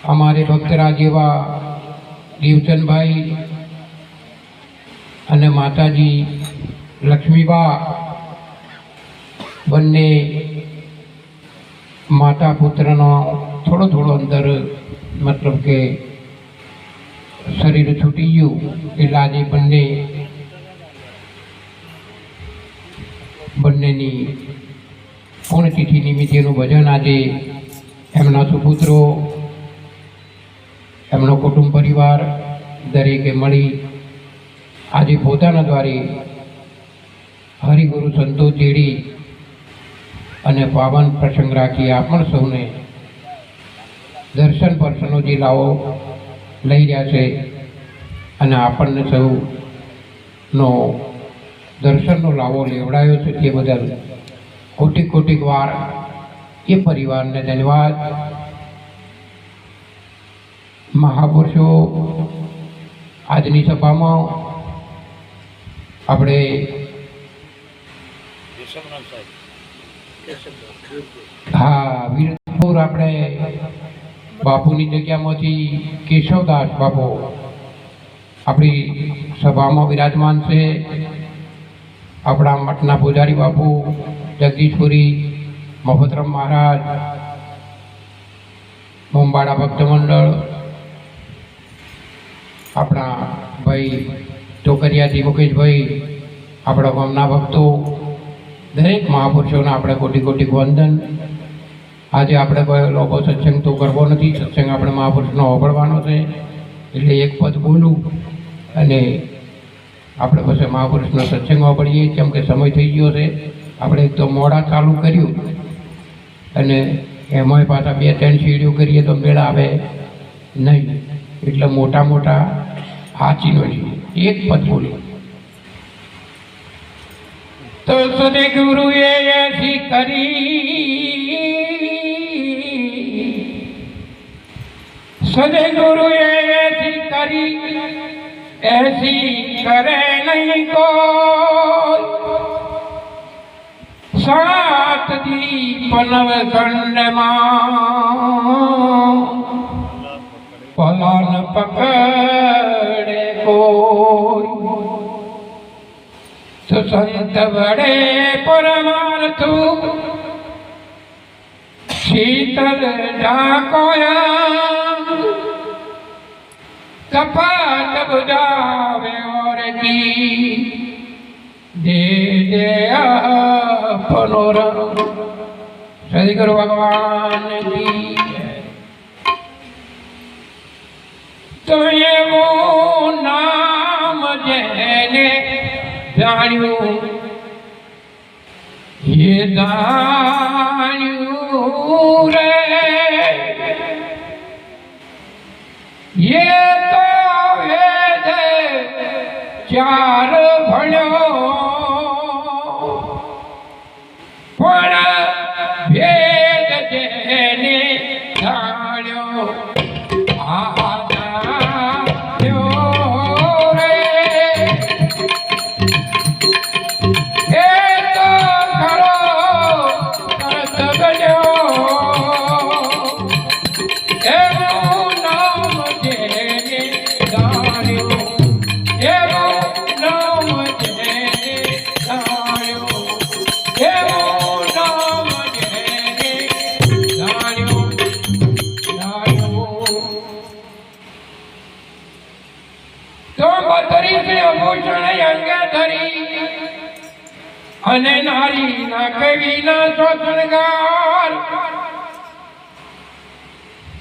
અમારે ભક્તરા જેવા દેવચંદભાઈ અને માતાજી લક્ષ્મીબા બંને માતા પુત્રનો થોડો અંદર મતલબ કે શરીર છૂટી ગયું એટલે આજે બંનેની પુણ્યતિથિ નિમિત્તેનું ભજન આજે એમના સુપુત્રો એમનો કુટુંબ પરિવાર દરેકે મળી આજે પોતાના દ્વારે હરિગુરુ સંતો તેડી અને પાવન પ્રસંગ રાખી આપણ સૌને દર્શન પરસનો જે લાવો લઈ રહ્યા છે અને આપણને સૌનો દર્શનનો લાવો લેવડાયો છે તે બદલ કોટિક વાર એ પરિવારને ધન્યવાદ. મહાપુરુષો આજની સભામાં આપણે વીરપુર આપણે બાપુની જગ્યામાંથી કેશવદાસ બાપુ આપણી સભામાં વિરાજમાન છે. આપણા મઠના પૂજારી બાપુ જગદીશપુરી મફતરામ મહારાજ, મુંબાડા ભક્ત મંડળ, આપણા ભાઈ ટોકરિયાથી મુકેશભાઈ, આપણા ગામના ભક્તો, દરેક મહાપુરુષોને આપણે કોટી વંદન. આજે આપણે કોઈ લોકો સત્સંગ તો કરવો નથી, સત્સંગ આપણે મહાપુરુષનો સાંભળવાનો છે એટલે એક પદ બોલું અને આપણે પછી મહાપુરુષનો સત્સંગ સાંભળીએ. કેમ કે સમય થઈ ગયો છે, આપણે એક તો મોડા ચાલુ કર્યું અને એમાંય પાછા 2-3 સીડીઓ કરીએ તો મેળ આવે નહીં, એટલે મોટા હાચીનો છે. એક પદ બોલું તો સદગુરુએ એસી કરી, સદગુરુએ એસી કરી ऐसी करे नहीं कोई. सात दीप नवखंड मां पलन पकड़े कोई. तो संत बड़े परमार्थु शीतल डाकोया कपाट बुझावे और की दे अपनो रंग. श्री गुरु भगवान की. तो ये वो नाम जेने जान्यू, ये जान्यू रे, ये चार भण्यो पण भेद जेने जाण्यो आजाण्यो रे. ए तो खरो करत बन्यो एवं नाम जेने जाण्यो, અને નારી ના કવિના શોષણગાર.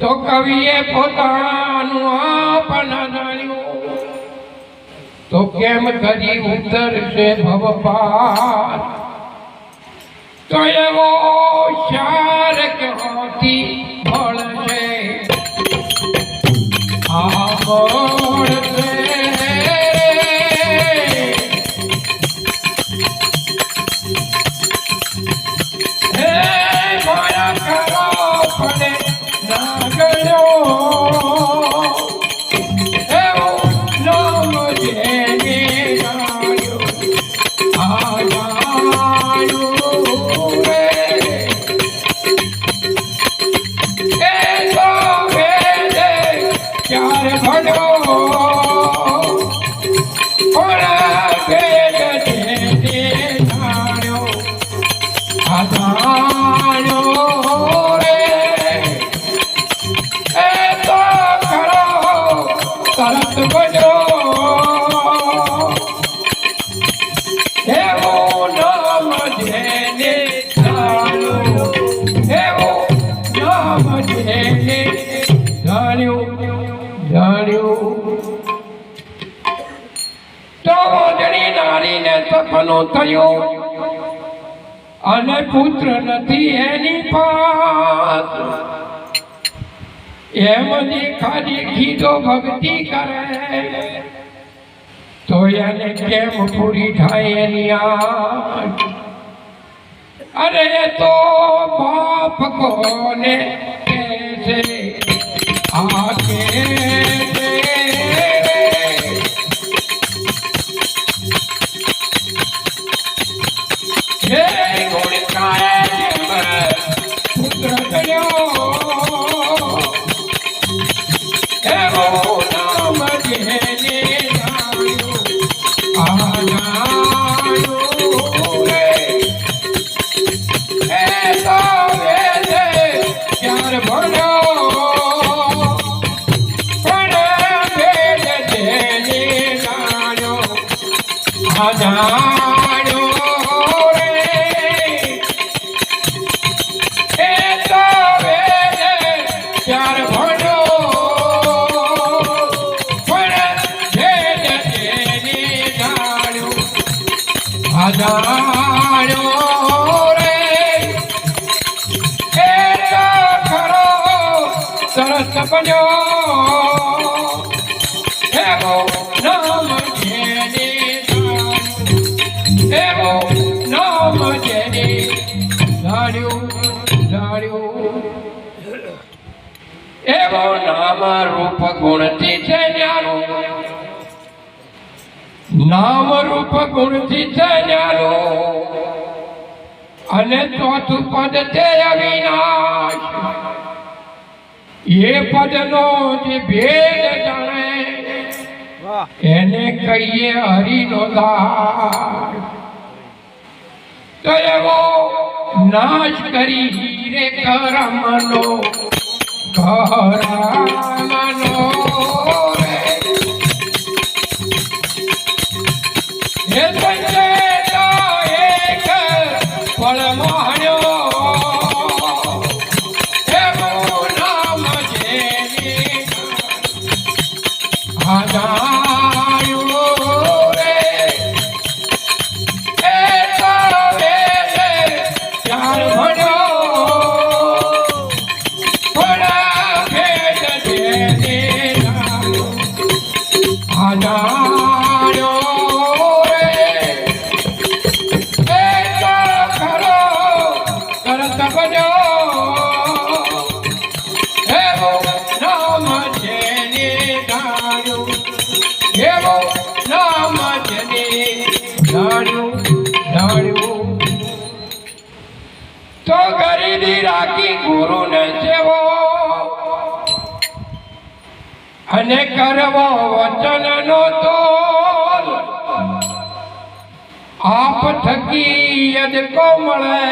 તો કવિએ પોતાનું આપના જાણ્યું તો કેમ કરી ઉતરશે ભવપાર. તો એવો શાર ક્યાંથી મળશે આ મળશે. જાણ્યું તો ઓજણી નારીને સપનું થયું અને પુત્ર નથી એની પાસ એમ જે ખાલી કીધો ભક્તિ કરે તો એને કેમ પૂરી થાય એની આશ અરે તો બાપ કોને કેસે આ કે પુત્ર થયો એવો નામ જેને સરસ બન્યો એવો નામ જેને એવો નામ જેને જાણ્યું એવો નામ રૂપ ગુણથી છે ન્યારું નામ રૂપ ગુણથી છે ન્યારું અને ચોથું પદ છે અવિનાશ એ પદનો જે ભેદ જાણે એને કહીએ હરિનો દાસ તો એવો નાશ કરી રે કરમનો કરમનો હે સંજય એક પળ મોહણ્યો તો ગરીબી રાખી ગુરુ ને સેવો અને કરવો વચન નો તોલ આપ થકી યજકો મળે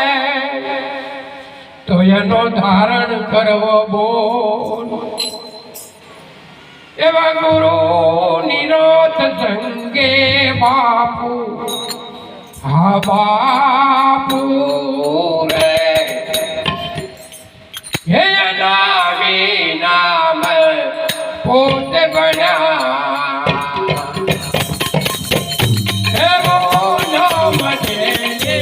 તો એનો ધારણ કરવો બોલ એવા ગુરુ નિરોધ સંગે બાપુ હા બાપુ રે હે નામી નામ પોતે બન્યા એવો નામ જેને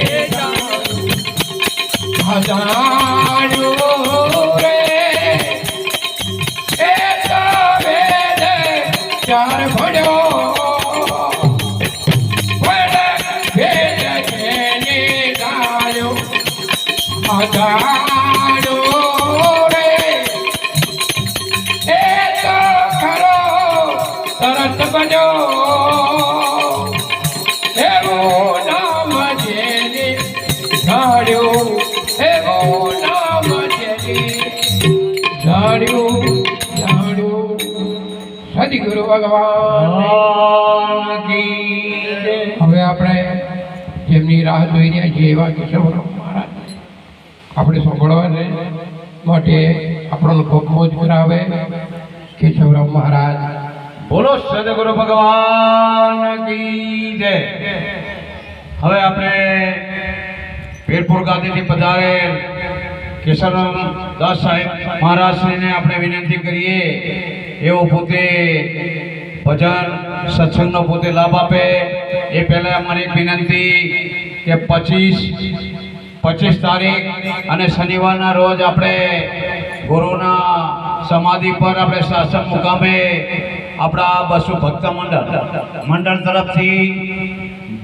જાણ્યું રે એ તો વેદ ચાર ભણ્યો જાણો રે એ તો ખરો સરસ બન્યો એવો નામ જેને જાણ્યું એવો નામ જેને જાણ્યું સદગુરુ ભગવાન કી જય. હવે આપણે જેમની રાહ જોઈ રહ્યા છીએ એવા કેશવ આપણે સાંભળવાને માટે આપણને ખૂબ મોજ કરાવે કેશવરાવ મહારાજ. બોલો સદગુરુ ભગવાન કી જય. હવે આપણે વીરપુર ગાદીથી પધારેલ કેશવરામ દાસ સાહેબ મહારાજશ્રીને આપણે વિનંતી કરીએ એઓ પોતે ભજન સત્સંગનો પોતે લાભ આપે એ પહેલાં અમારી એક વિનંતી કે 25 તારીખ અને શનિવારના રોજ આપણે ગુરુના સમાધિ પર આપણે શાસન મુકામે આપણા બસુ ભક્ત મંડળ તરફથી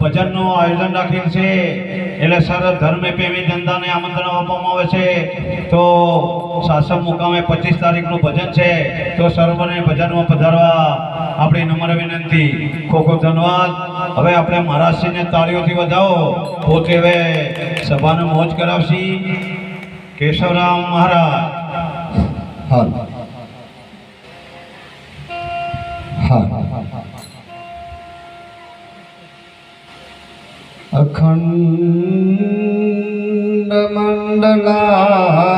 ભજનનું આયોજન રાખેલ છે એટલે સર ધર્મ પ્રેમી જનતાને આમંત્રણ આપવામાં આવે છે તો શાસન મુકામે 25 તારીખનું ભજન છે તો સર્વને ભજનમાં પધારવા આપણી નમ્ર વિનંતી. ખૂબ ખૂબ ધન્યવાદ. હવે આપણે મહારાજશ્રીને તાળીઓથી વધાવો પોતે હવે સભાને મોજ કરાવશી. કેશવરામ મહારાજ. હા હા અખંડ મંડલા